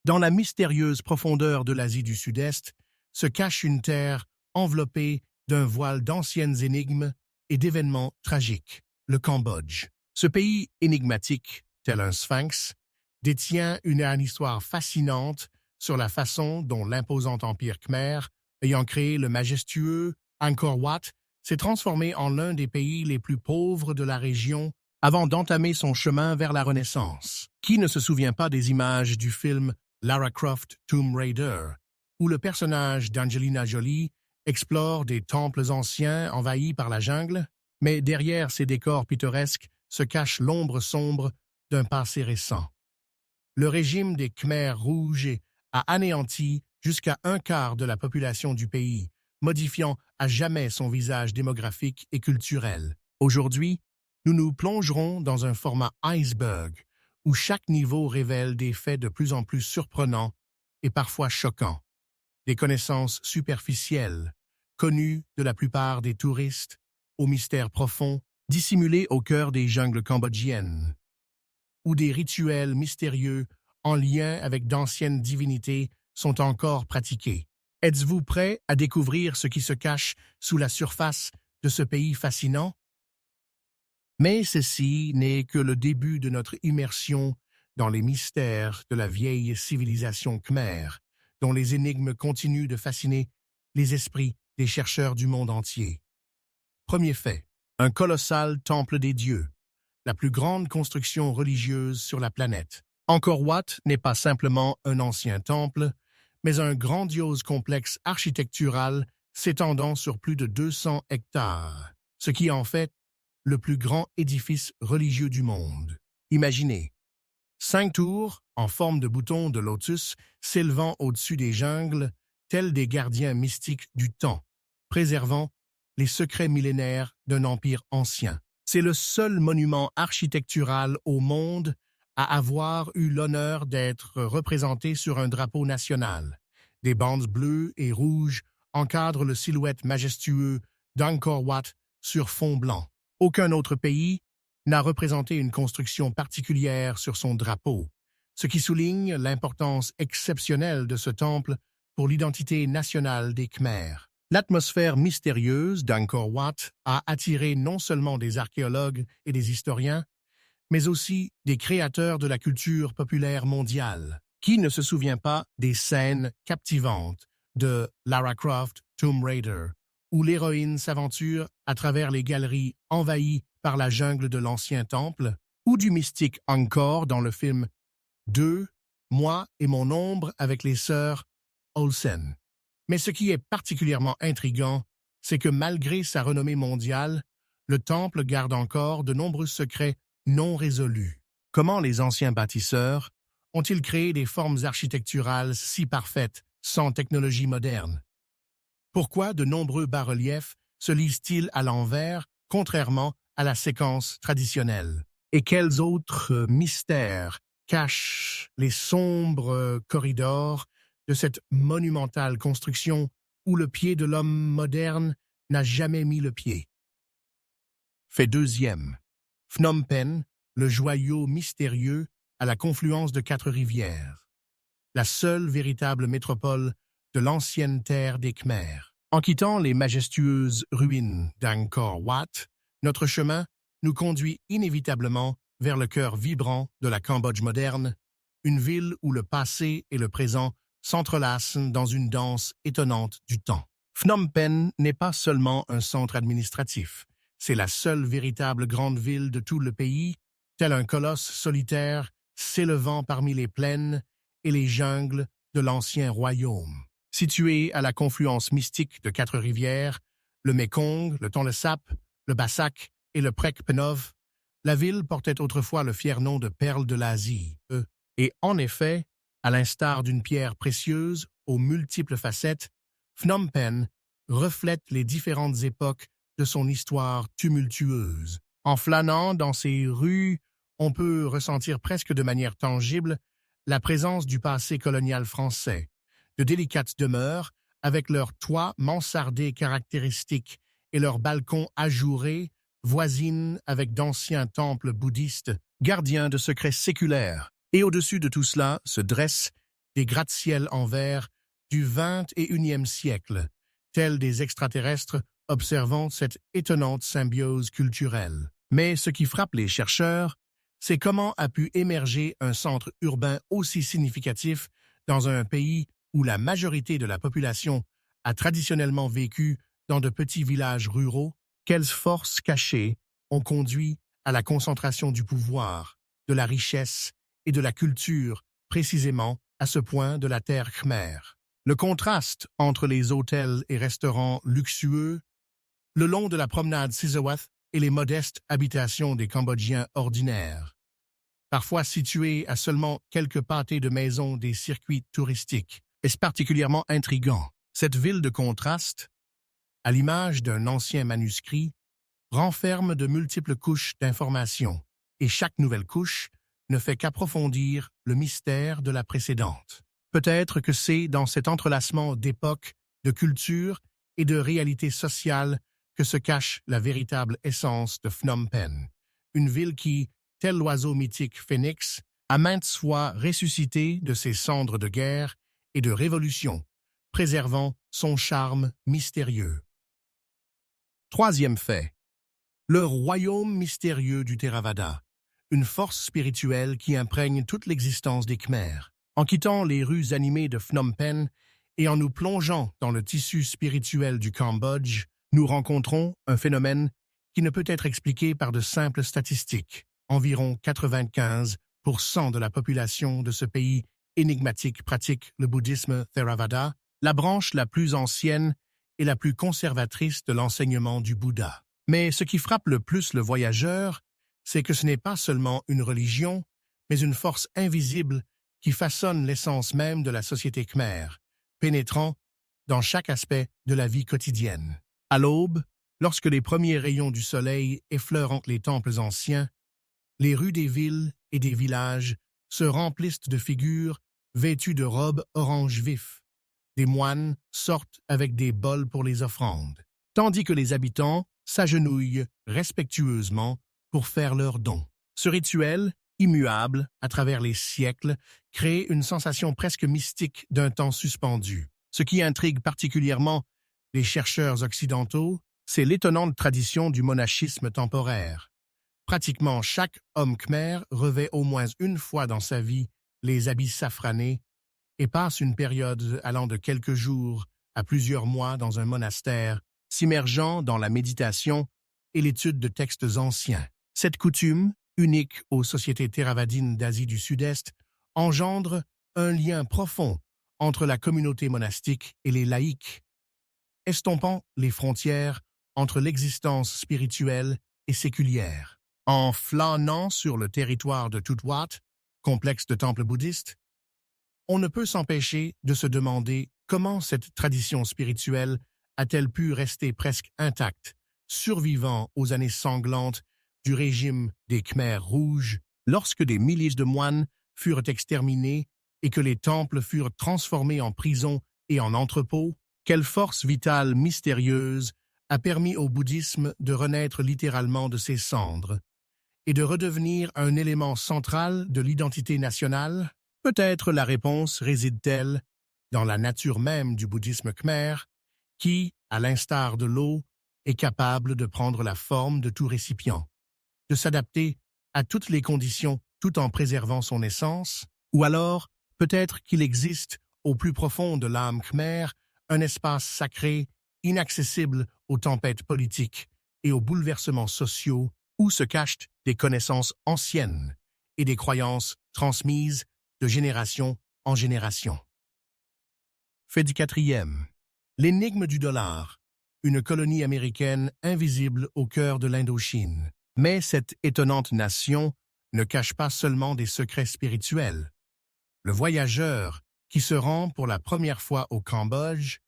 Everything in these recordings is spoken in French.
Dans la mystérieuse profondeur de l'Asie du Sud-Est se cache une terre enveloppée d'un voile d'anciennes énigmes et d'événements tragiques, le Cambodge. Ce pays énigmatique, tel un sphinx, détient une histoire fascinante sur la façon dont l'imposant empire khmer, ayant créé le majestueux Angkor Wat, s'est transformé en l'un des pays les plus pauvres de la région avant d'entamer son chemin vers la Renaissance. Qui ne se souvient pas des images du film Lara Croft Tomb Raider, où le personnage d'Angelina Jolie explore des temples anciens envahis par la jungle, mais derrière ces décors pittoresques se cache l'ombre sombre d'un passé récent. Le régime des Khmers rouges a anéanti jusqu'à un quart de la population du pays, modifiant à jamais son visage démographique et culturel. Aujourd'hui, nous nous plongerons dans un format iceberg, où chaque niveau révèle des faits de plus en plus surprenants et parfois choquants. Des connaissances superficielles, connues de la plupart des touristes, aux mystères profonds, dissimulés au cœur des jungles cambodgiennes, où des rituels mystérieux en lien avec d'anciennes divinités sont encore pratiqués. Êtes-vous prêt à découvrir ce qui se cache sous la surface de ce pays fascinant? Mais ceci n'est que le début de notre immersion dans les mystères de la vieille civilisation khmer, dont les énigmes continuent de fasciner les esprits des chercheurs du monde entier. Premier fait, un colossal temple des dieux, la plus grande construction religieuse sur la planète. Angkor Wat n'est pas simplement un ancien temple, mais un grandiose complexe architectural s'étendant sur plus de 200 hectares, ce qui en fait le plus grand édifice religieux du monde. Imaginez, 5 tours en forme de bouton de lotus s'élevant au-dessus des jungles, tels des gardiens mystiques du temps, préservant les secrets millénaires d'un empire ancien. C'est le seul monument architectural au monde à avoir eu l'honneur d'être représenté sur un drapeau national. Des bandes bleues et rouges encadrent le silhouette majestueux d'Angkor Wat sur fond blanc. Aucun autre pays n'a représenté une construction particulière sur son drapeau, ce qui souligne l'importance exceptionnelle de ce temple pour l'identité nationale des Khmers. L'atmosphère mystérieuse d'Angkor Wat a attiré non seulement des archéologues et des historiens, mais aussi des créateurs de la culture populaire mondiale. Qui ne se souvient pas des scènes captivantes de Lara Croft Tomb Raider, où l'héroïne s'aventure à travers les galeries envahies par la jungle de l'ancien temple, ou du mystique Angkor dans le film « 2, moi et mon ombre » avec les sœurs Olsen. Mais ce qui est particulièrement intriguant, c'est que malgré sa renommée mondiale, le temple garde encore de nombreux secrets non résolus. Comment les anciens bâtisseurs ont-ils créé des formes architecturales si parfaites sans technologie moderne? Pourquoi de nombreux bas-reliefs se lisent-ils à l'envers, contrairement à la séquence traditionnelle? Et quels autres mystères cachent les sombres corridors de cette monumentale construction où le pied de l'homme moderne n'a jamais mis le pied? Fait deuxième. Phnom Penh, le joyau mystérieux à la confluence de 4 rivières. La seule véritable métropole de l'ancienne terre des Khmers. En quittant les majestueuses ruines d'Angkor Wat, notre chemin nous conduit inévitablement vers le cœur vibrant de la Cambodge moderne, une ville où le passé et le présent s'entrelacent dans une danse étonnante du temps. Phnom Penh n'est pas seulement un centre administratif, c'est la seule véritable grande ville de tout le pays, tel un colosse solitaire s'élevant parmi les plaines et les jungles de l'ancien royaume. Située à la confluence mystique de 4 rivières, le Mekong, le Tonle Sap, le Bassac et le Prek Penov, la ville portait autrefois le fier nom de perle de l'Asie. Et en effet, à l'instar d'une pierre précieuse aux multiples facettes, Phnom Penh reflète les différentes époques de son histoire tumultueuse. En flânant dans ces rues, on peut ressentir presque de manière tangible la présence du passé colonial français, de délicates demeures avec leurs toits mansardés caractéristiques et leurs balcons ajourés voisinent avec d'anciens temples bouddhistes, gardiens de secrets séculaires. Et au-dessus de tout cela se dressent des gratte-ciels en verre du XXIe siècle, tels des extraterrestres observant cette étonnante symbiose culturelle. Mais ce qui frappe les chercheurs, c'est comment a pu émerger un centre urbain aussi significatif dans un pays où la majorité de la population a traditionnellement vécu dans de petits villages ruraux. Quelles forces cachées ont conduit à la concentration du pouvoir, de la richesse et de la culture, précisément à ce point de la terre khmer. Le contraste entre les hôtels et restaurants luxueux, le long de la promenade Sisowath et les modestes habitations des Cambodgiens ordinaires, parfois situées à seulement quelques pâtés de maisons des circuits touristiques, est particulièrement intrigant. Cette ville de contraste, à l'image d'un ancien manuscrit, renferme de multiples couches d'informations, et chaque nouvelle couche ne fait qu'approfondir le mystère de la précédente. Peut-être que c'est dans cet entrelacement d'époques, de cultures et de réalités sociales que se cache la véritable essence de Phnom Penh, une ville qui, tel l'oiseau mythique phénix, a maintes fois ressuscité de ses cendres de guerre et de révolution, préservant son charme mystérieux. Troisième fait. Le royaume mystérieux du Theravada, une force spirituelle qui imprègne toute l'existence des Khmers. En quittant les rues animées de Phnom Penh et en nous plongeant dans le tissu spirituel du Cambodge, nous rencontrons un phénomène qui ne peut être expliqué par de simples statistiques. Environ 95% de la population de ce pays énigmatique pratique le bouddhisme Theravada, la branche la plus ancienne et la plus conservatrice de l'enseignement du Bouddha. Mais ce qui frappe le plus le voyageur, c'est que ce n'est pas seulement une religion, mais une force invisible qui façonne l'essence même de la société khmer, pénétrant dans chaque aspect de la vie quotidienne. À l'aube, lorsque les premiers rayons du soleil effleurent les temples anciens, les rues des villes et des villages se remplissent de figures vêtues de robes orange vif. Des moines sortent avec des bols pour les offrandes, tandis que les habitants s'agenouillent respectueusement pour faire leurs dons. Ce rituel, immuable à travers les siècles, crée une sensation presque mystique d'un temps suspendu. Ce qui intrigue particulièrement les chercheurs occidentaux, c'est l'étonnante tradition du monachisme temporaire. Pratiquement chaque homme khmer revêt au moins une fois dans sa vie les habits safranés et passe une période allant de quelques jours à plusieurs mois dans un monastère, s'immergeant dans la méditation et l'étude de textes anciens. Cette coutume, unique aux sociétés théravadines d'Asie du Sud-Est, engendre un lien profond entre la communauté monastique et les laïcs, estompant les frontières entre l'existence spirituelle et séculière. En flânant sur le territoire de Tut Wat, complexe de temples bouddhistes, on ne peut s'empêcher de se demander comment cette tradition spirituelle a-t-elle pu rester presque intacte, survivant aux années sanglantes du régime des Khmers rouges, lorsque des milliers de moines furent exterminés et que les temples furent transformés en prisons et en entrepôts. Quelle force vitale mystérieuse a permis au bouddhisme de renaître littéralement de ses cendres et de redevenir un élément central de l'identité nationale? Peut-être la réponse réside-t-elle dans la nature même du bouddhisme khmer, qui, à l'instar de l'eau, est capable de prendre la forme de tout récipient, de s'adapter à toutes les conditions tout en préservant son essence, ou alors peut-être qu'il existe au plus profond de l'âme khmer un espace sacré, inaccessible aux tempêtes politiques et aux bouleversements sociaux, où se cachent des connaissances anciennes et des croyances transmises de génération en génération. Fait du quatrième. L'énigme du dollar, une colonie américaine invisible au cœur de l'Indochine. Mais cette étonnante nation ne cache pas seulement des secrets spirituels. Le voyageur qui se rend pour la première fois au Cambodge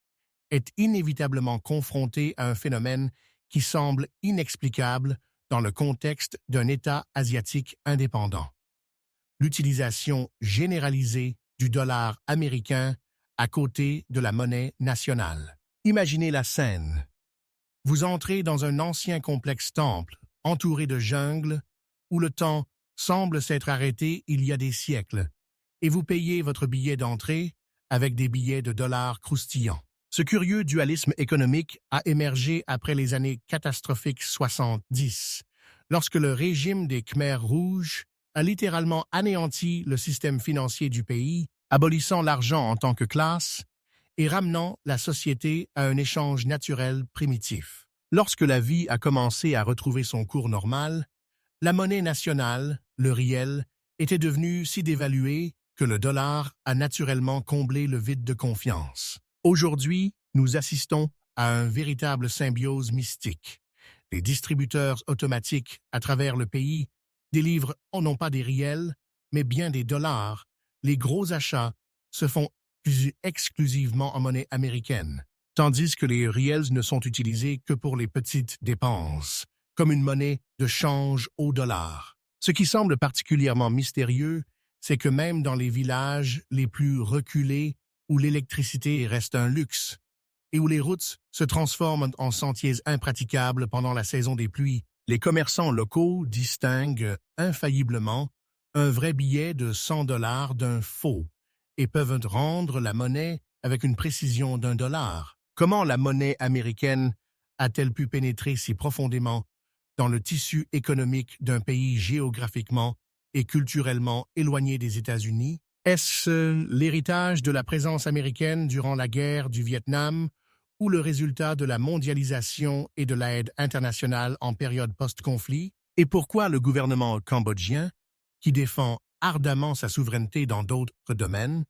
est inévitablement confronté à un phénomène qui semble inexplicable dans le contexte d'un État asiatique indépendant. L'utilisation généralisée du dollar américain à côté de la monnaie nationale. Imaginez la scène. Vous entrez dans un ancien complexe temple, entouré de jungle, où le temps semble s'être arrêté il y a des siècles, et vous payez votre billet d'entrée avec des billets de dollars croustillants. Ce curieux dualisme économique a émergé après les années catastrophiques 70, lorsque le régime des Khmers rouges a littéralement anéanti le système financier du pays, abolissant l'argent en tant que classe et ramenant la société à un échange naturel primitif. Lorsque la vie a commencé à retrouver son cours normal, la monnaie nationale, le riel, était devenue si dévaluée que le dollar a naturellement comblé le vide de confiance. Aujourd'hui, nous assistons à un véritable symbiose mystique. Les distributeurs automatiques à travers le pays délivrent non pas des riels, mais bien des dollars. Les gros achats se font exclusivement en monnaie américaine, tandis que les riels ne sont utilisés que pour les petites dépenses, comme une monnaie de change au dollar. Ce qui semble particulièrement mystérieux, c'est que même dans les villages les plus reculés, où l'électricité reste un luxe, et où les routes se transforment en sentiers impraticables pendant la saison des pluies, les commerçants locaux distinguent infailliblement un vrai billet de 100 dollars d'un faux et peuvent rendre la monnaie avec une précision d'un dollar. Comment la monnaie américaine a-t-elle pu pénétrer si profondément dans le tissu économique d'un pays géographiquement et culturellement éloigné des États-Unis? Est-ce l'héritage de la présence américaine durant la guerre du Vietnam ou le résultat de la mondialisation et de l'aide internationale en période post-conflit? Et pourquoi le gouvernement cambodgien, qui défend ardemment sa souveraineté dans d'autres domaines,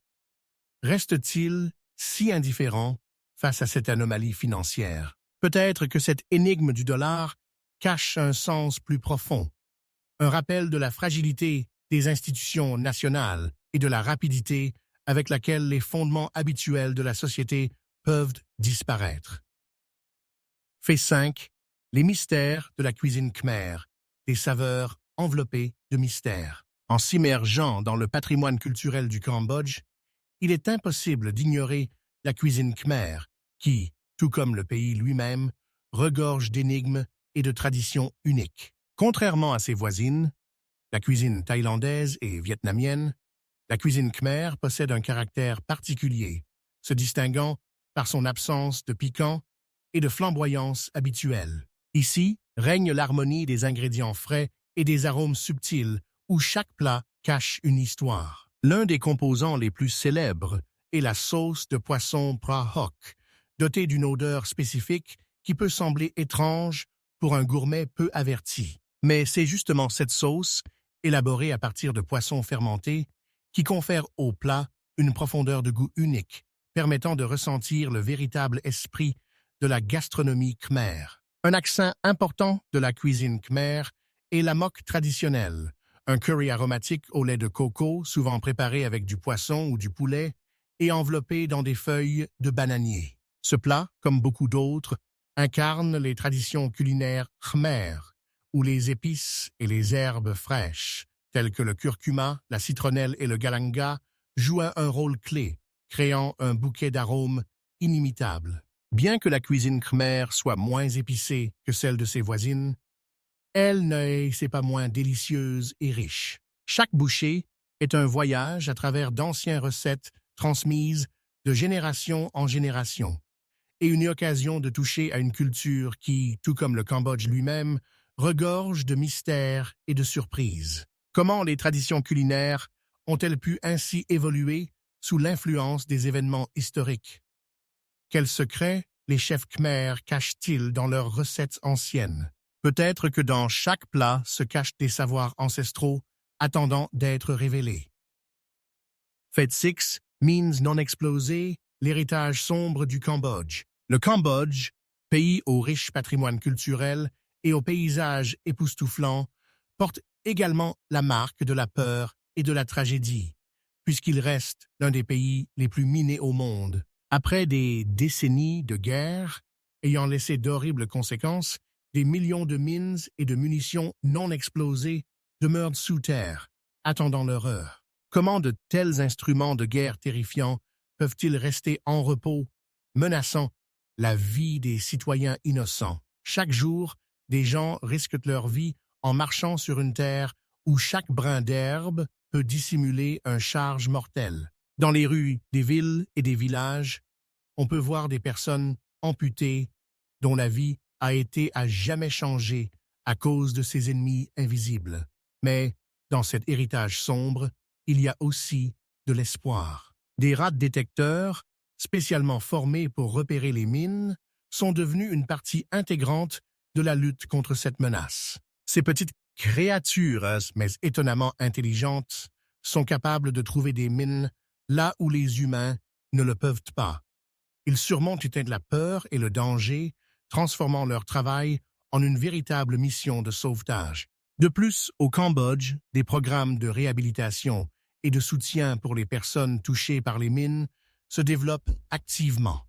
reste-t-il si indifférent face à cette anomalie financière? Peut-être que cette énigme du dollar cache un sens plus profond, un rappel de la fragilité des institutions nationales et de la rapidité avec laquelle les fondements habituels de la société peuvent disparaître. Fait 5. Les mystères de la cuisine khmer, des saveurs enveloppées de mystères. En s'immergeant dans le patrimoine culturel du Cambodge, il est impossible d'ignorer la cuisine khmer qui, tout comme le pays lui-même, regorge d'énigmes et de traditions uniques. Contrairement à ses voisines, la cuisine thaïlandaise et vietnamienne, la cuisine khmer possède un caractère particulier, se distinguant par son absence de piquant et de flamboyance habituelle. Ici règne l'harmonie des ingrédients frais et des arômes subtils où chaque plat cache une histoire. L'un des composants les plus célèbres est la sauce de poisson pra hoc, dotée d'une odeur spécifique qui peut sembler étrange pour un gourmet peu averti. Mais c'est justement cette sauce, élaborée à partir de poissons fermentés, qui confère au plat une profondeur de goût unique, permettant de ressentir le véritable esprit de la gastronomie khmer. Un accent important de la cuisine khmer est la moque traditionnelle, un curry aromatique au lait de coco, souvent préparé avec du poisson ou du poulet, et enveloppé dans des feuilles de bananier. Ce plat, comme beaucoup d'autres, incarne les traditions culinaires khmer, où les épices et les herbes fraîches, telles que le curcuma, la citronnelle et le galanga, jouent un rôle clé, créant un bouquet d'arômes inimitable. Bien que la cuisine khmer soit moins épicée que celle de ses voisines, elle n'est pas moins délicieuse et riche. Chaque bouchée est un voyage à travers d'anciennes recettes transmises de génération en génération, et une occasion de toucher à une culture qui, tout comme le Cambodge lui-même, regorge de mystères et de surprises. Comment les traditions culinaires ont-elles pu ainsi évoluer sous l'influence des événements historiques? Quels secrets les chefs khmers cachent-ils dans leurs recettes anciennes? Peut-être que dans chaque plat se cachent des savoirs ancestraux attendant d'être révélés. Fait 6, mines non explosées, l'héritage sombre du Cambodge. Le Cambodge, pays au riche patrimoine culturel et au paysage époustouflant, porte également la marque de la peur et de la tragédie, puisqu'il reste l'un des pays les plus minés au monde. Après des décennies de guerre ayant laissé d'horribles conséquences, des millions de mines et de munitions non explosées demeurent sous terre, attendant leur heure. Comment de tels instruments de guerre terrifiants peuvent-ils rester en repos, menaçant la vie des citoyens innocents? Chaque jour, des gens risquent leur vie en marchant sur une terre où chaque brin d'herbe peut dissimuler un charge mortel. Dans les rues des villes et des villages, on peut voir des personnes amputées dont la vie a été à jamais changée à cause de ces ennemis invisibles. Mais dans cet héritage sombre, il y a aussi de l'espoir. Des rats détecteurs, spécialement formés pour repérer les mines, sont devenus une partie intégrante de la lutte contre cette menace. Ces petites créatures, mais étonnamment intelligentes, sont capables de trouver des mines là où les humains ne le peuvent pas. Ils surmontent la peur et le danger, transformant leur travail en une véritable mission de sauvetage. De plus, au Cambodge, des programmes de réhabilitation et de soutien pour les personnes touchées par les mines se développent activement,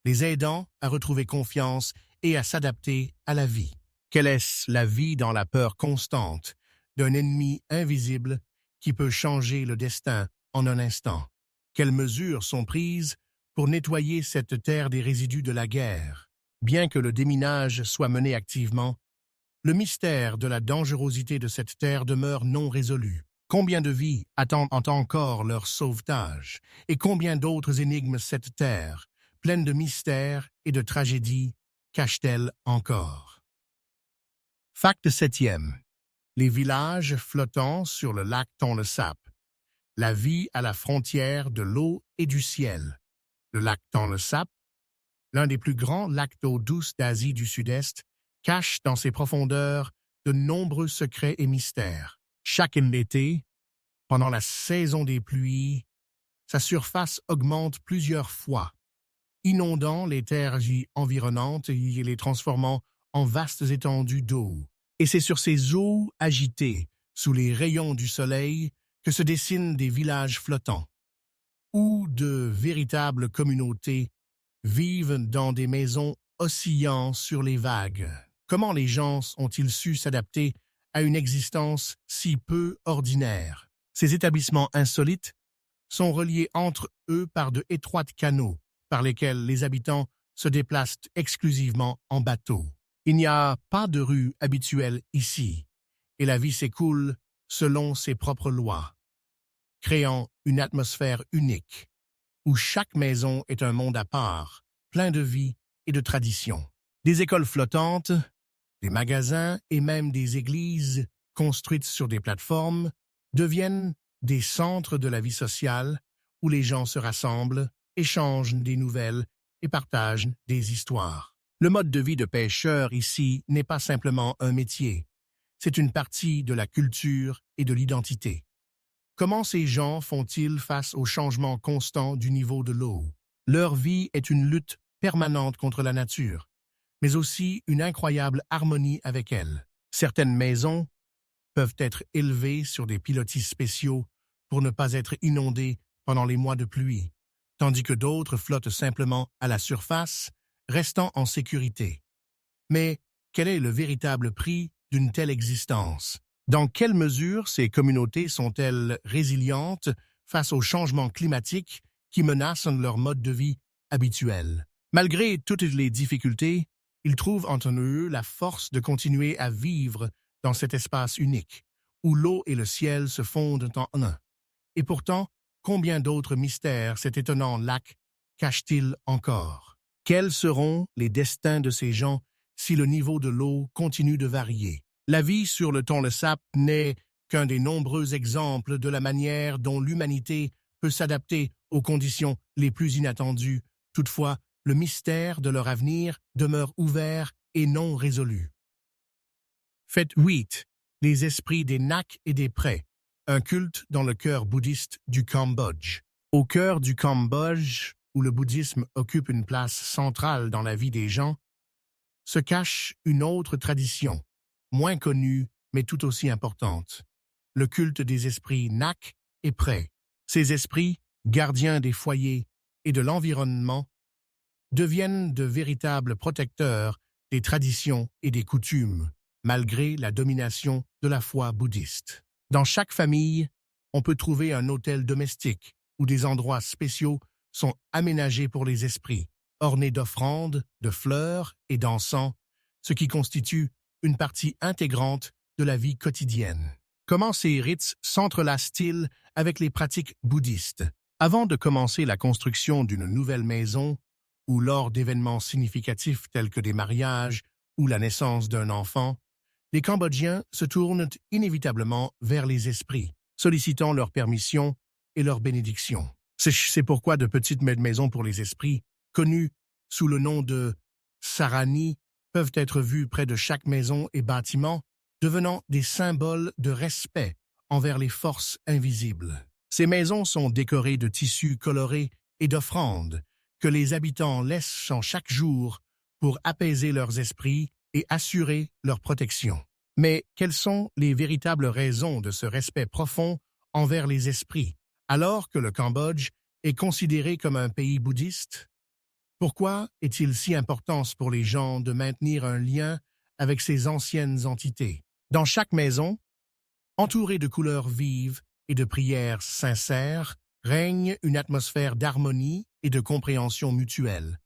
les aidant à retrouver confiance et à s'adapter à la vie. Quelle est la vie dans la peur constante d'un ennemi invisible qui peut changer le destin en un instant? Quelles mesures sont prises pour nettoyer cette terre des résidus de la guerre? Bien que le déminage soit mené activement, le mystère de la dangerosité de cette terre demeure non résolu. Combien de vies attendent encore leur sauvetage? Et combien d'autres énigmes cette terre, pleine de mystères et de tragédies, cache-t-elle encore? Fact 7e. Les villages flottant sur le lac Tonle-Sap. La vie à la frontière de l'eau et du ciel. Le lac Tonle-Sap, l'un des plus grands lacs d'eau douce d'Asie du Sud-Est, cache dans ses profondeurs de nombreux secrets et mystères. Chaque été, pendant la saison des pluies, sa surface augmente plusieurs fois, inondant les terres environnantes et les transformant en vastes étendues d'eau. Et c'est sur ces eaux agitées, sous les rayons du soleil, que se dessinent des villages flottants, où de véritables communautés vivent dans des maisons oscillant sur les vagues. Comment les gens ont-ils su s'adapter à une existence si peu ordinaire? Ces établissements insolites sont reliés entre eux par de étroits canaux, par lesquels les habitants se déplacent exclusivement en bateau. Il n'y a pas de rue habituelle ici, et la vie s'écoule selon ses propres lois, créant une atmosphère unique, où chaque maison est un monde à part, plein de vie et de tradition. Des écoles flottantes, des magasins et même des églises construites sur des plateformes deviennent des centres de la vie sociale où les gens se rassemblent, échangent des nouvelles et partagent des histoires. Le mode de vie de pêcheur ici n'est pas simplement un métier, c'est une partie de la culture et de l'identité. Comment ces gens font-ils face au changement constant du niveau de l'eau? Leur vie est une lutte permanente contre la nature, mais aussi une incroyable harmonie avec elle. Certaines maisons peuvent être élevées sur des pilotis spéciaux pour ne pas être inondées pendant les mois de pluie, tandis que d'autres flottent simplement à la surface, restant en sécurité. Mais quel est le véritable prix d'une telle existence? Dans quelle mesure ces communautés sont-elles résilientes face aux changements climatiques qui menacent leur mode de vie habituel? Malgré toutes les difficultés, ils trouvent en eux la force de continuer à vivre dans cet espace unique, où l'eau et le ciel se fondent en un. Et pourtant, combien d'autres mystères cet étonnant lac cache-t-il encore? Quels seront les destins de ces gens si le niveau de l'eau continue de varier? La vie sur le Tonle-Sap n'est qu'un des nombreux exemples de la manière dont l'humanité peut s'adapter aux conditions les plus inattendues. Toutefois, le mystère de leur avenir demeure ouvert et non résolu. Fait 8. Les esprits des Nak et des Prés, un culte dans le cœur bouddhiste du Cambodge. Au cœur du Cambodge, où le bouddhisme occupe une place centrale dans la vie des gens, se cache une autre tradition, moins connue mais tout aussi importante, le culte des esprits Nak et Prés. Ces esprits, gardiens des foyers et de l'environnement, deviennent de véritables protecteurs des traditions et des coutumes, malgré la domination de la foi bouddhiste. Dans chaque famille, on peut trouver un autel domestique où des endroits spéciaux sont aménagés pour les esprits, ornés d'offrandes, de fleurs et d'encens, ce qui constitue une partie intégrante de la vie quotidienne. Comment ces rites s'entrelacent-ils avec les pratiques bouddhistes? Avant de commencer la construction d'une nouvelle maison, ou lors d'événements significatifs tels que des mariages ou la naissance d'un enfant, les Cambodgiens se tournent inévitablement vers les esprits, sollicitant leur permission et leur bénédiction. C'est pourquoi de petites maisons pour les esprits, connues sous le nom de sarani, peuvent être vues près de chaque maison et bâtiment, devenant des symboles de respect envers les forces invisibles. Ces maisons sont décorées de tissus colorés et d'offrandes que les habitants laissent chaque jour pour apaiser leurs esprits et assurer leur protection. Mais quelles sont les véritables raisons de ce respect profond envers les esprits, alors que le Cambodge est considéré comme un pays bouddhiste? Pourquoi est-il si important pour les gens de maintenir un lien avec ces anciennes entités? Dans chaque maison, entourée de couleurs vives et de prières sincères, règne une atmosphère d'harmonie et de compréhension mutuelle,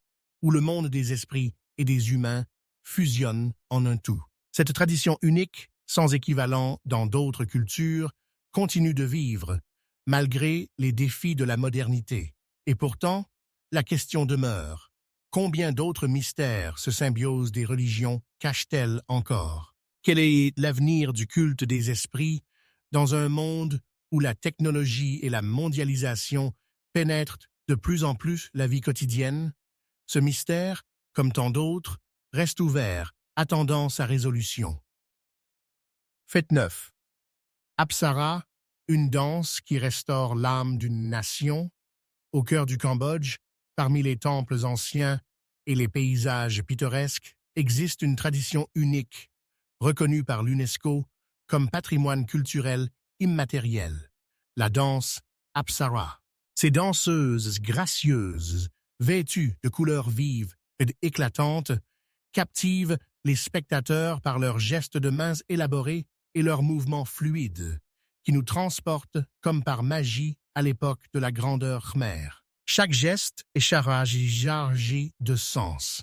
où le monde des esprits et des humains fusionnent en un tout. Cette tradition unique, sans équivalent dans d'autres cultures, continue de vivre, malgré les défis de la modernité. Et pourtant, la question demeure. Combien d'autres mystères ce symbiose des religions cache-t-elle encore? Quel est l'avenir du culte des esprits dans un monde où la technologie et la mondialisation pénètrent de plus en plus la vie quotidienne? Ce mystère, comme tant d'autres, reste ouvert, attendant sa résolution. Fête 9. Apsara, une danse qui restaure l'âme d'une nation. Au cœur du Cambodge, parmi les temples anciens et les paysages pittoresques, existe une tradition unique, reconnue par l'UNESCO comme patrimoine culturel immatériel, la danse Apsara. Ces danseuses gracieuses, vêtues de couleurs vives et éclatantes, captivent les spectateurs par leurs gestes de mains élaborés et leurs mouvements fluides, qui nous transportent comme par magie à l'époque de la grandeur khmer. Chaque geste est chargé de sens,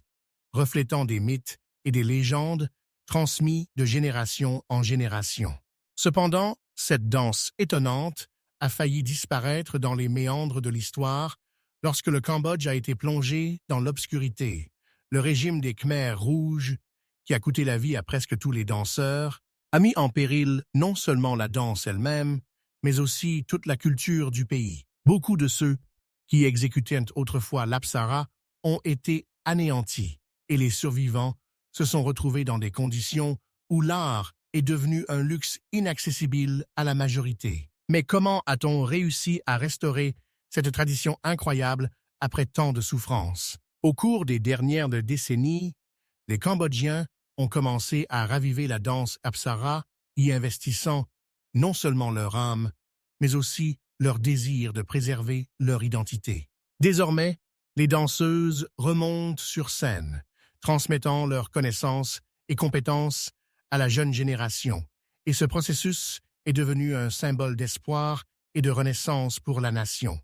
reflétant des mythes et des légendes transmis de génération en génération. Cependant, cette danse étonnante a failli disparaître dans les méandres de l'histoire lorsque le Cambodge a été plongé dans l'obscurité. Le régime des Khmers rouges, qui a coûté la vie à presque tous les danseurs, a mis en péril non seulement la danse elle-même, mais aussi toute la culture du pays. Beaucoup de ceux qui exécutaient autrefois l'Apsara ont été anéantis, et les survivants se sont retrouvés dans des conditions où l'art est devenu un luxe inaccessible à la majorité. Mais comment a-t-on réussi à restaurer cette tradition incroyable après tant de souffrances? Au cours des dernières décennies, les Cambodgiens ont commencé à raviver la danse Apsara, y investissant non seulement leur âme, mais aussi leur désir de préserver leur identité. Désormais, les danseuses remontent sur scène, transmettant leurs connaissances et compétences à la jeune génération, et ce processus est devenu un symbole d'espoir et de renaissance pour la nation.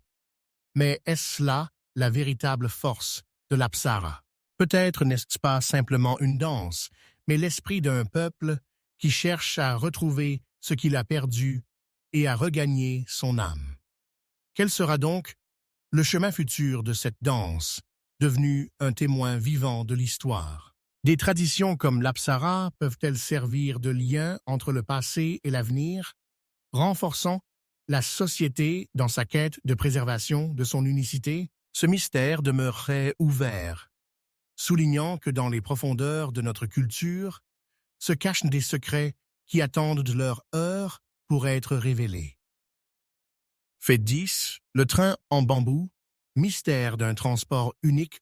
Mais est-ce là la véritable force de l'Apsara? Peut-être n'est-ce pas simplement une danse, mais l'esprit d'un peuple qui cherche à retrouver ce qu'il a perdu et à regagner son âme. Quel sera donc le chemin futur de cette danse, devenue un témoin vivant de l'histoire? Des traditions comme l'Apsara peuvent-elles servir de lien entre le passé et l'avenir, renforçant la société dans sa quête de préservation de son unicité? Ce mystère demeurerait ouvert, soulignant que dans les profondeurs de notre culture se cachent des secrets qui attendent de leur heure pour être révélés. Fête 10, le train en bambou, mystère d'un transport unique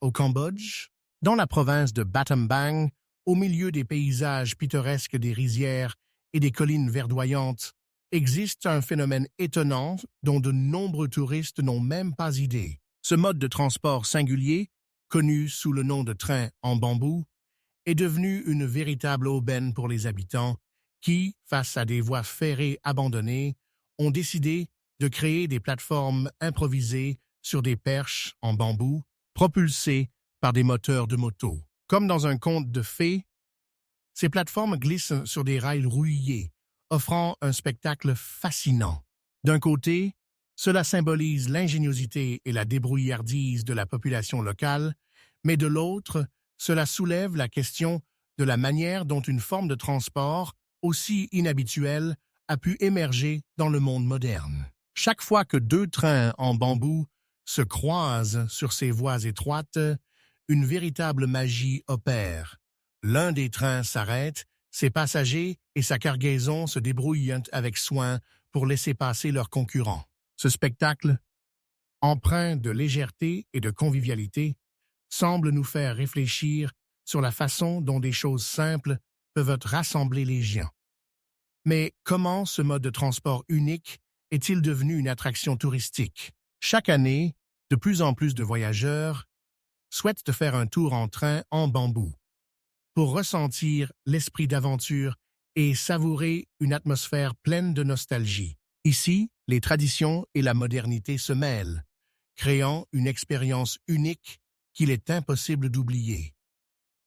au Cambodge. Dans la province de Battambang, au milieu des paysages pittoresques des rizières et des collines verdoyantes, existe un phénomène étonnant dont de nombreux touristes n'ont même pas idée. Ce mode de transport singulier, connu sous le nom de train en bambou, est devenu une véritable aubaine pour les habitants qui, face à des voies ferrées abandonnées, ont décidé de créer des plateformes improvisées sur des perches en bambou, propulsées par des moteurs de moto. Comme dans un conte de fées, ces plateformes glissent sur des rails rouillés, offrant un spectacle fascinant. D'un côté, cela symbolise l'ingéniosité et la débrouillardise de la population locale, mais de l'autre, cela soulève la question de la manière dont une forme de transport aussi inhabituelle a pu émerger dans le monde moderne. Chaque fois que deux trains en bambou se croisent sur ces voies étroites, une véritable magie opère. L'un des trains s'arrête, ses passagers et sa cargaison se débrouillent avec soin pour laisser passer leurs concurrents. Ce spectacle, empreint de légèreté et de convivialité, semble nous faire réfléchir sur la façon dont des choses simples peuvent rassembler les gens. Mais comment ce mode de transport unique est-il devenu une attraction touristique? Chaque année, de plus en plus de voyageurs souhaitent faire un tour en train en bambou pour ressentir l'esprit d'aventure et savourer une atmosphère pleine de nostalgie. Ici, les traditions et la modernité se mêlent, créant une expérience unique qu'il est impossible d'oublier.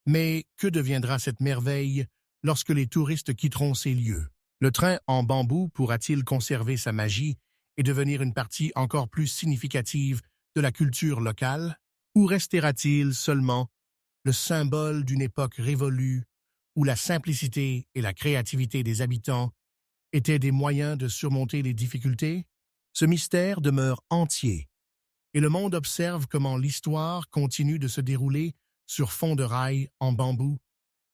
Mais que deviendra cette merveille lorsque les touristes quitteront ces lieux? Le train en bambou pourra-t-il conserver sa magie et devenir une partie encore plus significative de la culture locale? Ou restera-t-il seulement le symbole d'une époque révolue où la simplicité et la créativité des habitants étaient des moyens de surmonter les difficultés? Ce mystère demeure entier, et le monde observe comment l'histoire continue de se dérouler sur fond de rails en bambou,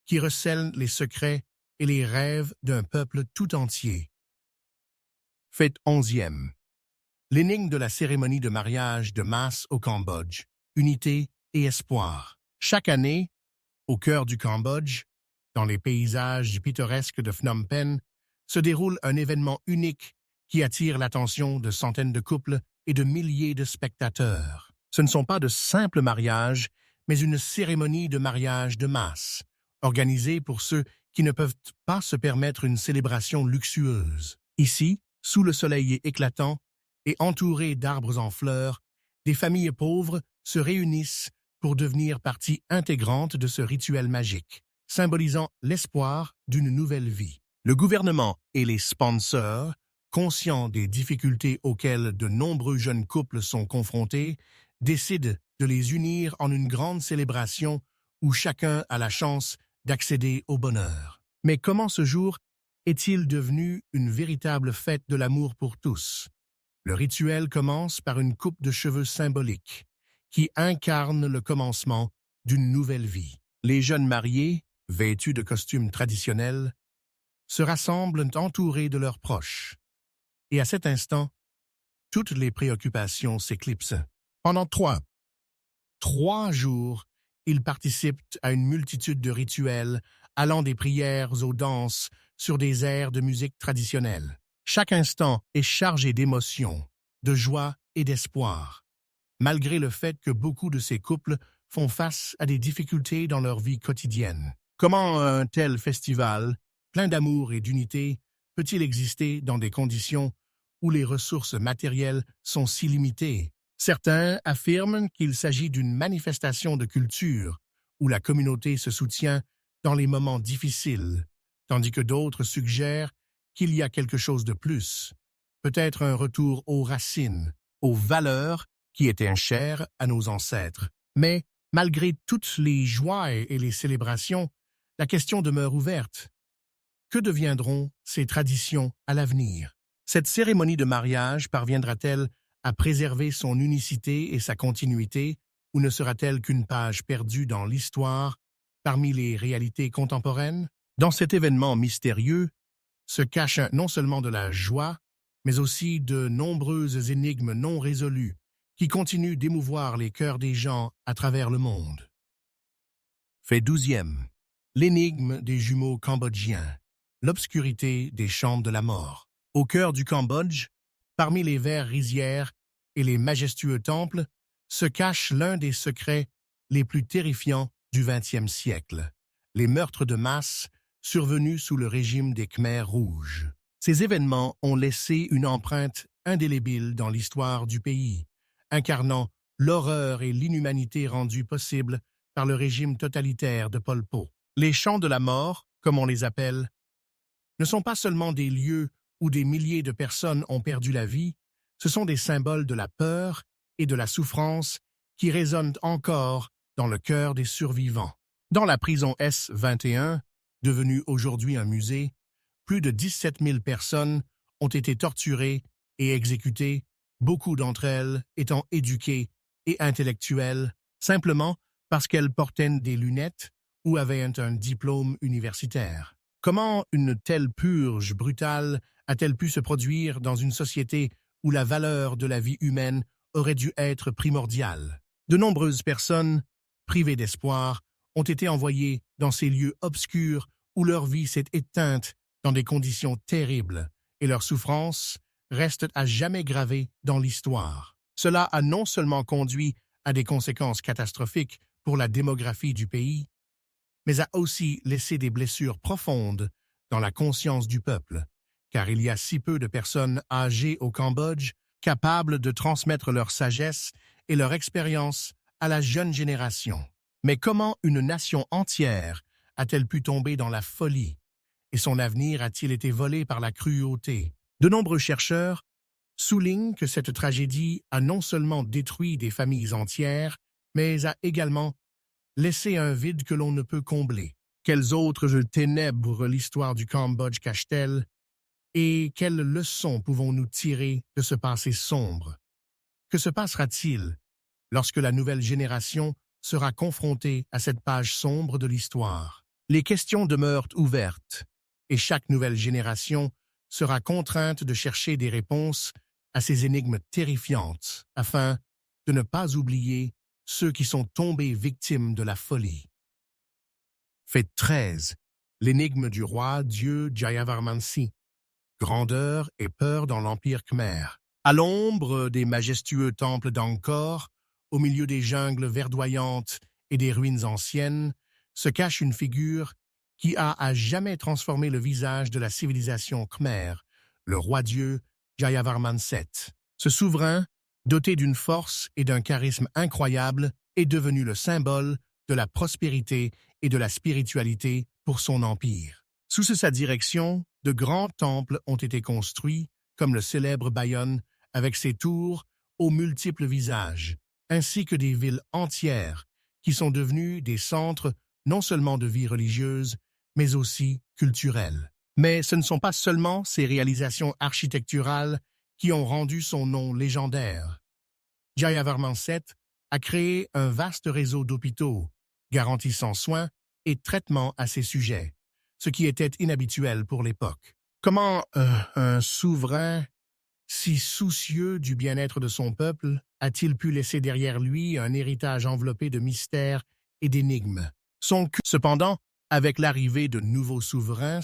qui recèlent les secrets et les rêves d'un peuple tout entier. Fête 11e. L'énigme de la cérémonie de mariage de masse au Cambodge, unité et espoir. Chaque année, au cœur du Cambodge, dans les paysages pittoresques de Phnom Penh, se déroule un événement unique qui attire l'attention de centaines de couples et de milliers de spectateurs. Ce ne sont pas de simples mariages, mais une cérémonie de mariage de masse, organisée pour ceux qui ne peuvent pas se permettre une célébration luxueuse. Ici, sous le soleil éclatant et entourés d'arbres en fleurs, des familles pauvres se réunissent pour devenir partie intégrante de ce rituel magique, symbolisant l'espoir d'une nouvelle vie. Le gouvernement et les sponsors, conscients des difficultés auxquelles de nombreux jeunes couples sont confrontés, décident de les unir en une grande célébration où chacun a la chance d'accéder au bonheur. Mais comment ce jour est-il devenu une véritable fête de l'amour pour tous? Le rituel commence par une coupe de cheveux symbolique qui incarne le commencement d'une nouvelle vie. Les jeunes mariés, vêtus de costumes traditionnels, se rassemblent entourés de leurs proches. Et à cet instant, toutes les préoccupations s'éclipsent. Pendant trois jours, ils participent à une multitude de rituels allant des prières aux danses sur des airs de musique traditionnelle. Chaque instant est chargé d'émotions, de joie et d'espoir, malgré le fait que beaucoup de ces couples font face à des difficultés dans leur vie quotidienne. Comment un tel festival, plein d'amour et d'unité, peut-il exister dans des conditions où les ressources matérielles sont si limitées? Certains affirment qu'il s'agit d'une manifestation de culture, où la communauté se soutient dans les moments difficiles, tandis que d'autres suggèrent qu'il y a quelque chose de plus, peut-être un retour aux racines, aux valeurs qui étaient chères à nos ancêtres. Mais, malgré toutes les joies et les célébrations, la question demeure ouverte. Que deviendront ces traditions à l'avenir? Cette cérémonie de mariage parviendra-t-elle à préserver son unicité et sa continuité, ou ne sera-t-elle qu'une page perdue dans l'histoire parmi les réalités contemporaines? Dans cet événement mystérieux se cache non seulement de la joie, mais aussi de nombreuses énigmes non résolues qui continuent d'émouvoir les cœurs des gens à travers le monde. Fait 12e. L'énigme des jumeaux cambodgiens. L'obscurité des chambres de la mort. Au cœur du Cambodge, parmi les vertes rizières et les majestueux temples, se cache l'un des secrets les plus terrifiants du XXe siècle, les meurtres de masse survenus sous le régime des Khmers rouges. Ces événements ont laissé une empreinte indélébile dans l'histoire du pays, incarnant l'horreur et l'inhumanité rendues possibles par le régime totalitaire de Pol Pot. Les champs de la mort, comme on les appelle, ne sont pas seulement des lieux où des milliers de personnes ont perdu la vie, ce sont des symboles de la peur et de la souffrance qui résonnent encore dans le cœur des survivants. Dans la prison S-21, devenue aujourd'hui un musée, plus de 17 000 personnes ont été torturées et exécutées, beaucoup d'entre elles étant éduquées et intellectuelles simplement parce qu'elles portaient des lunettes ou avaient un diplôme universitaire. Comment une telle purge brutale a-t-elle pu se produire dans une société où la valeur de la vie humaine aurait dû être primordiale? De nombreuses personnes, privées d'espoir, ont été envoyées dans ces lieux obscurs où leur vie s'est éteinte dans des conditions terribles et leur souffrance reste à jamais gravée dans l'histoire. Cela a non seulement conduit à des conséquences catastrophiques pour la démographie du pays, mais a aussi laissé des blessures profondes dans la conscience du peuple, car il y a si peu de personnes âgées au Cambodge capables de transmettre leur sagesse et leur expérience à la jeune génération. Mais comment une nation entière a-t-elle pu tomber dans la folie et son avenir a-t-il été volé par la cruauté? De nombreux chercheurs soulignent que cette tragédie a non seulement détruit des familles entières, mais a également laissé un vide que l'on ne peut combler. Quelles autres ténèbres l'histoire du Cambodge cache-t-elle et quelles leçons pouvons-nous tirer de ce passé sombre? Que se passera-t-il lorsque la nouvelle génération sera confrontée à cette page sombre de l'histoire? Les questions demeurent ouvertes et chaque nouvelle génération sera contrainte de chercher des réponses à ces énigmes terrifiantes afin de ne pas oublier ceux qui sont tombés victimes de la folie. Fait 13. L'énigme du roi Dieu Jayavarmansi. Grandeur et peur dans l'Empire Khmer. À l'ombre des majestueux temples d'Angkor, au milieu des jungles verdoyantes et des ruines anciennes, se cache une figure qui a à jamais transformé le visage de la civilisation Khmer, le roi-dieu Jayavarman VII. Ce souverain, doté d'une force et d'un charisme incroyables, est devenu le symbole de la prospérité et de la spiritualité pour son empire. Sous sa direction, de grands temples ont été construits, comme le célèbre Bayonne, avec ses tours aux multiples visages, ainsi que des villes entières qui sont devenues des centres non seulement de vie religieuse, mais aussi culturelle. Mais ce ne sont pas seulement ces réalisations architecturales qui ont rendu son nom légendaire. Jayavarman VII a créé un vaste réseau d'hôpitaux, garantissant soins et traitements à ses sujets, ce qui était inhabituel pour l'époque. Comment un souverain si soucieux du bien-être de son peuple a-t-il pu laisser derrière lui un héritage enveloppé de mystères et d'énigmes? Cependant, avec l'arrivée de nouveaux souverains,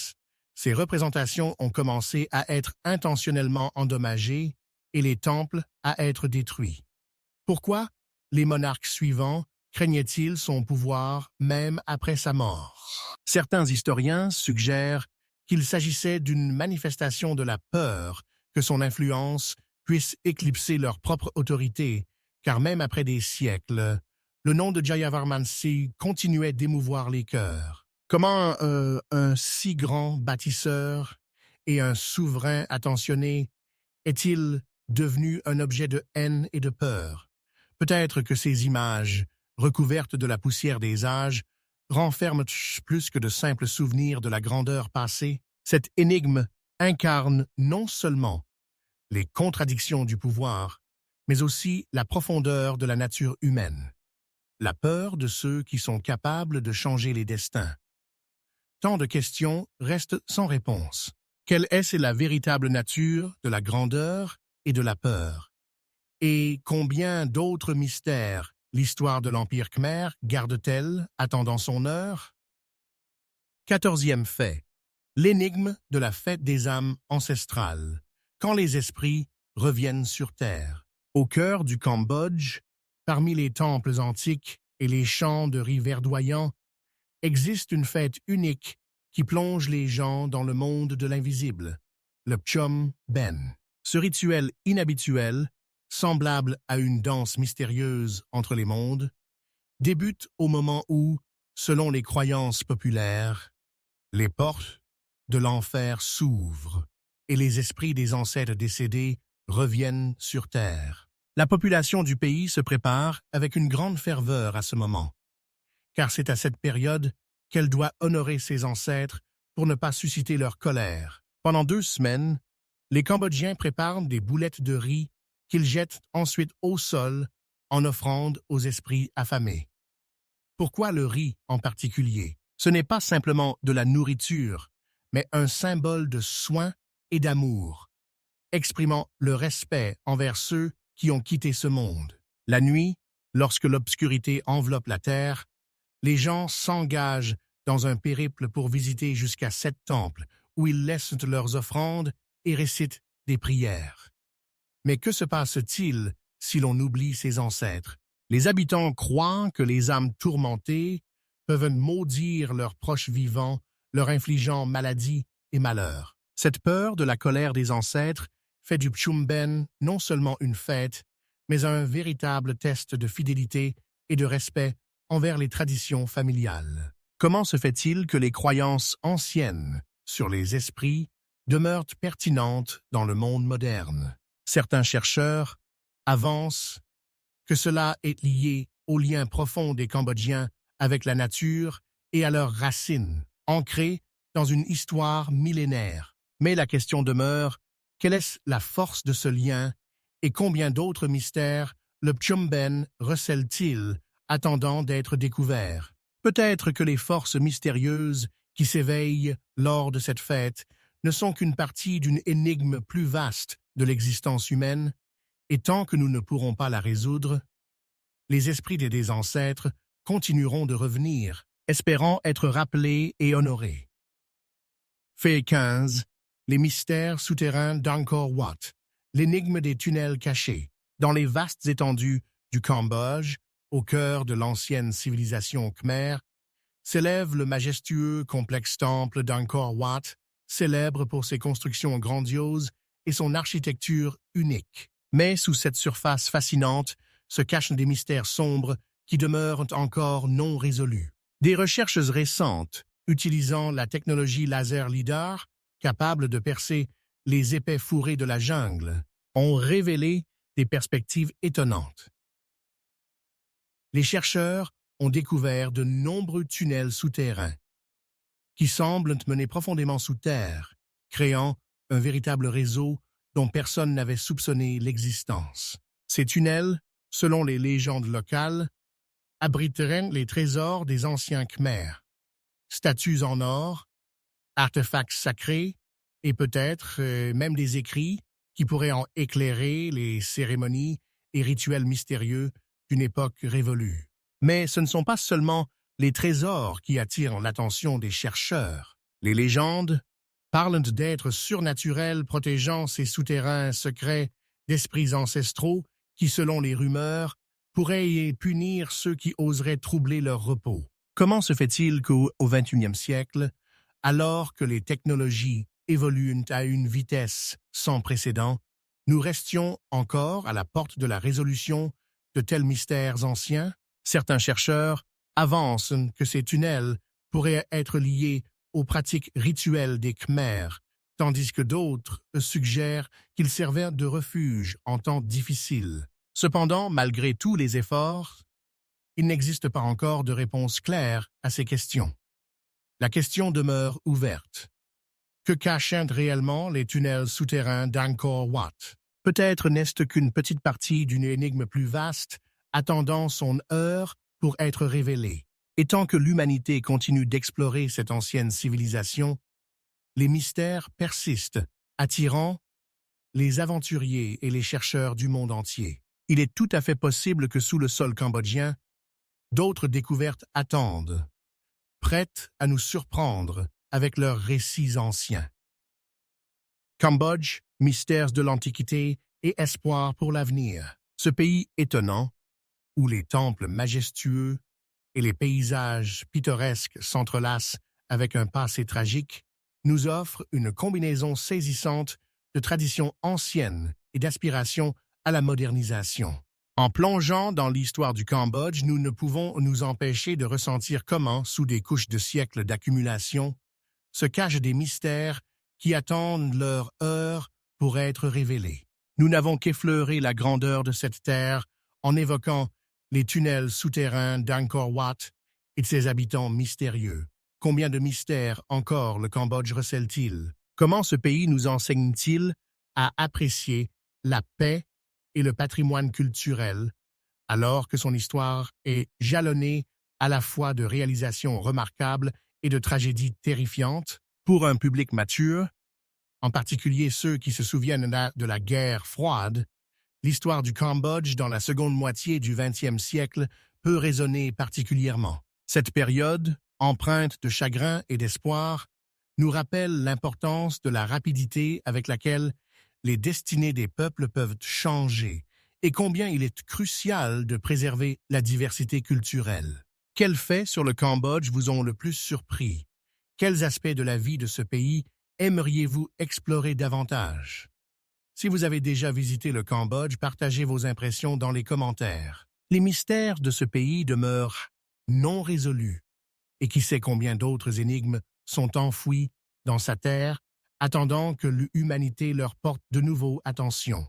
ces représentations ont commencé à être intentionnellement endommagées et les temples à être détruits. Pourquoi les monarques suivants craignaient-ils son pouvoir même après sa mort? Certains historiens suggèrent qu'il s'agissait d'une manifestation de la peur que son influence puisse éclipser leur propre autorité, car même après des siècles, le nom de Jayavarmansi continuait d'émouvoir les cœurs. Comment un si grand bâtisseur et un souverain attentionné est-il devenu un objet de haine et de peur? Peut-être que ces images, recouvertes de la poussière des âges, renferment plus que de simples souvenirs de la grandeur passée. Cette énigme incarne non seulement les contradictions du pouvoir, mais aussi la profondeur de la nature humaine, la peur de ceux qui sont capables de changer les destins. Tant de questions restent sans réponse. Quelle est la véritable nature de la grandeur et de la peur? Et combien d'autres mystères l'histoire de l'Empire Khmer garde-t-elle, attendant son heure? 14e fait. L'énigme de la fête des âmes ancestrales, quand les esprits reviennent sur terre. Au cœur du Cambodge, parmi les temples antiques et les champs de riz verdoyants, existe une fête unique qui plonge les gens dans le monde de l'invisible, le Pchom Ben. Ce rituel inhabituel, semblable à une danse mystérieuse entre les mondes, débute au moment où, selon les croyances populaires, les portes de l'enfer s'ouvre et les esprits des ancêtres décédés reviennent sur terre. La population du pays se prépare avec une grande ferveur à ce moment, car c'est à cette période qu'elle doit honorer ses ancêtres pour ne pas susciter leur colère. Pendant 2 semaines, les Cambodgiens préparent des boulettes de riz qu'ils jettent ensuite au sol en offrande aux esprits affamés. Pourquoi le riz en particulier? Ce n'est pas simplement de la nourriture, mais un symbole de soin et d'amour, exprimant le respect envers ceux qui ont quitté ce monde. La nuit, lorsque l'obscurité enveloppe la terre, les gens s'engagent dans un périple pour visiter jusqu'à 7 temples, où ils laissent leurs offrandes et récitent des prières. Mais que se passe-t-il si l'on oublie ses ancêtres? Les habitants croient que les âmes tourmentées peuvent maudire leurs proches vivants, leur infligeant maladie et malheur. Cette peur de la colère des ancêtres fait du Pchumben non seulement une fête, mais un véritable test de fidélité et de respect envers les traditions familiales. Comment se fait-il que les croyances anciennes sur les esprits demeurent pertinentes dans le monde moderne? Certains chercheurs avancent que cela est lié au lien profond des Cambodgiens avec la nature et à leurs racines, ancrées dans une histoire millénaire. Mais la question demeure, quelle est la force de ce lien et combien d'autres mystères le Pchumben recèle-t-il, attendant d'être découverts? Peut-être que les forces mystérieuses qui s'éveillent lors de cette fête ne sont qu'une partie d'une énigme plus vaste de l'existence humaine, et tant que nous ne pourrons pas la résoudre, les esprits des ancêtres continueront de revenir, espérant être rappelés et honorés. Fait 15. Les mystères souterrains d'Angkor Wat, l'énigme des tunnels cachés. Dans les vastes étendues du Cambodge, au cœur de l'ancienne civilisation khmer, s'élève le majestueux complexe temple d'Angkor Wat, célèbre pour ses constructions grandioses et son architecture unique. Mais sous cette surface fascinante se cachent des mystères sombres qui demeurent encore non résolus. Des recherches récentes, utilisant la technologie laser LIDAR, capable de percer les épais fourrés de la jungle, ont révélé des perspectives étonnantes. Les chercheurs ont découvert de nombreux tunnels souterrains qui semblent mener profondément sous terre, créant un véritable réseau dont personne n'avait soupçonné l'existence. Ces tunnels, selon les légendes locales, abriteraient les trésors des anciens Khmers, statues en or, artefacts sacrés et peut-être même des écrits qui pourraient en éclairer les cérémonies et rituels mystérieux d'une époque révolue. Mais ce ne sont pas seulement les trésors qui attirent l'attention des chercheurs. Les légendes parlent d'êtres surnaturels protégeant ces souterrains secrets d'esprits ancestraux qui, selon les rumeurs, pourraient punir ceux qui oseraient troubler leur repos. Comment se fait-il qu'au XXIe siècle, alors que les technologies évoluent à une vitesse sans précédent, nous restions encore à la porte de la résolution de tels mystères anciens? Certains chercheurs avancent que ces tunnels pourraient être liés aux pratiques rituelles des Khmers, tandis que d'autres suggèrent qu'ils servaient de refuge en temps difficiles. Cependant, malgré tous les efforts, il n'existe pas encore de réponse claire à ces questions. La question demeure ouverte. Que cachent réellement les tunnels souterrains d'Angkor Wat? Peut-être n'est-ce qu'une petite partie d'une énigme plus vaste, attendant son heure pour être révélée. Et tant que l'humanité continue d'explorer cette ancienne civilisation, les mystères persistent, attirant les aventuriers et les chercheurs du monde entier. Il est tout à fait possible que sous le sol cambodgien, d'autres découvertes attendent, prêtes à nous surprendre avec leurs récits anciens. Cambodge, mystères de l'Antiquité et espoir pour l'avenir. Ce pays étonnant, où les temples majestueux et les paysages pittoresques s'entrelacent avec un passé tragique, nous offre une combinaison saisissante de traditions anciennes et d'aspirations à la modernisation. En plongeant dans l'histoire du Cambodge, nous ne pouvons nous empêcher de ressentir comment, sous des couches de siècles d'accumulation, se cachent des mystères qui attendent leur heure pour être révélés. Nous n'avons qu'effleuré la grandeur de cette terre en évoquant les tunnels souterrains d'Angkor Wat et de ses habitants mystérieux. Combien de mystères encore le Cambodge recèle-t-il? Comment ce pays nous enseigne-t-il à apprécier la paix et le patrimoine culturel, alors que son histoire est jalonnée à la fois de réalisations remarquables et de tragédies terrifiantes? Pour un public mature, en particulier ceux qui se souviennent de la guerre froide, l'histoire du Cambodge dans la seconde moitié du XXe siècle peut résonner particulièrement. Cette période, empreinte de chagrin et d'espoir, nous rappelle l'importance de la rapidité avec laquelle les destinées des peuples peuvent changer et combien il est crucial de préserver la diversité culturelle. Quels faits sur le Cambodge vous ont le plus surpris? Quels aspects de la vie de ce pays aimeriez-vous explorer davantage? Si vous avez déjà visité le Cambodge, partagez vos impressions dans les commentaires. Les mystères de ce pays demeurent non résolus, et qui sait combien d'autres énigmes sont enfouies dans sa terre, attendant que l'humanité leur porte de nouveau attention.